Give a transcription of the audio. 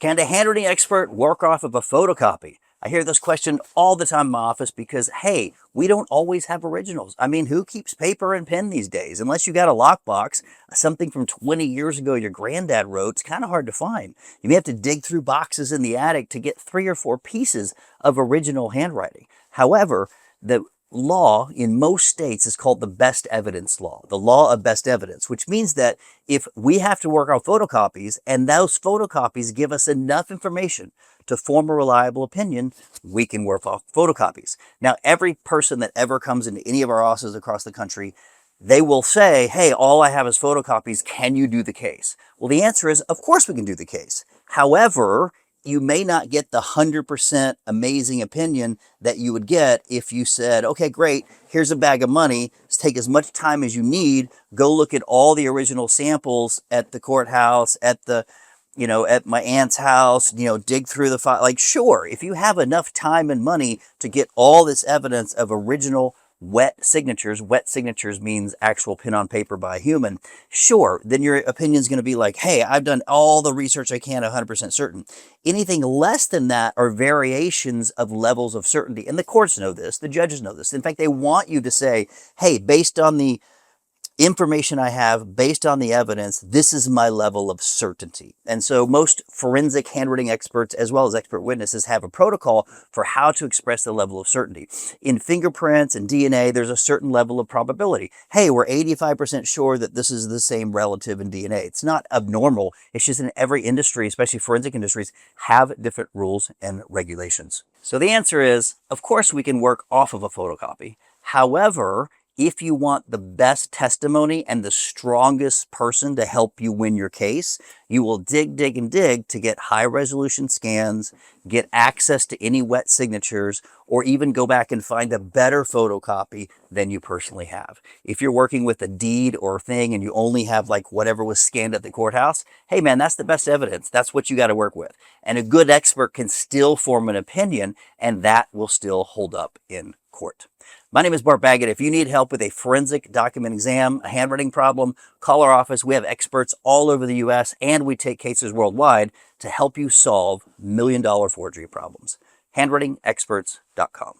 Can a handwriting expert work off of a photocopy? I hear this question all the time in my office because, hey, we don't always have originals. I mean, who keeps paper and pen these days? Unless you got a lockbox, something from 20 years ago your granddad wrote, it's kind of hard to find. You may have to dig through boxes in the attic to get 3 or 4 pieces of original handwriting. However, the law in most states is called the best evidence law, the law of best evidence, which means that if we have to work on photocopies and those photocopies give us enough information to form a reliable opinion, we can work off photocopies. Now, every person that ever comes into any of our offices across the country, they will say, hey, all I have is photocopies. Can you do the case? Well, the answer is, of course we can do the case. However, you may not get the 100% amazing opinion that you would get if you said, okay, great, here's a bag of money. Let's take as much time as you need. Go look at all the original samples at the courthouse, at the, at my aunt's house, dig through the file. Like, sure, if you have enough time and money to get all this evidence of original wet signatures means actual pen on paper by a human, sure, then your opinion is going to be like, hey, I've done all the research I can, 100% certain. Anything less than that are variations of levels of certainty. And the courts know this, the judges know this. In fact, they want you to say, hey, based on the information I have, based on the evidence, this is my level of certainty. And so most forensic handwriting experts, as well as expert witnesses, have a protocol for how to express the level of certainty. In fingerprints and DNA, there's a certain level of probability. Hey, we're 85% sure that this is the same relative in DNA. It's not abnormal. It's just in every industry, especially forensic industries, have different rules and regulations. So the answer is, of course, we can work off of a photocopy. However, if you want the best testimony and the strongest person to help you win your case, you will dig and dig to get high resolution scans, get access to any wet signatures, or even go back and find a better photocopy than you personally have. If you're working with a deed or thing and you only have like whatever was scanned at the courthouse, hey man, that's the best evidence. That's what you got to work with. And a good expert can still form an opinion, and that will still hold up in court. My name is Bart Baggett. If you need help with a forensic document exam, a handwriting problem, call our office. We have experts all over the U.S. and we take cases worldwide to help you solve million-dollar forgery problems. Handwritingexperts.com.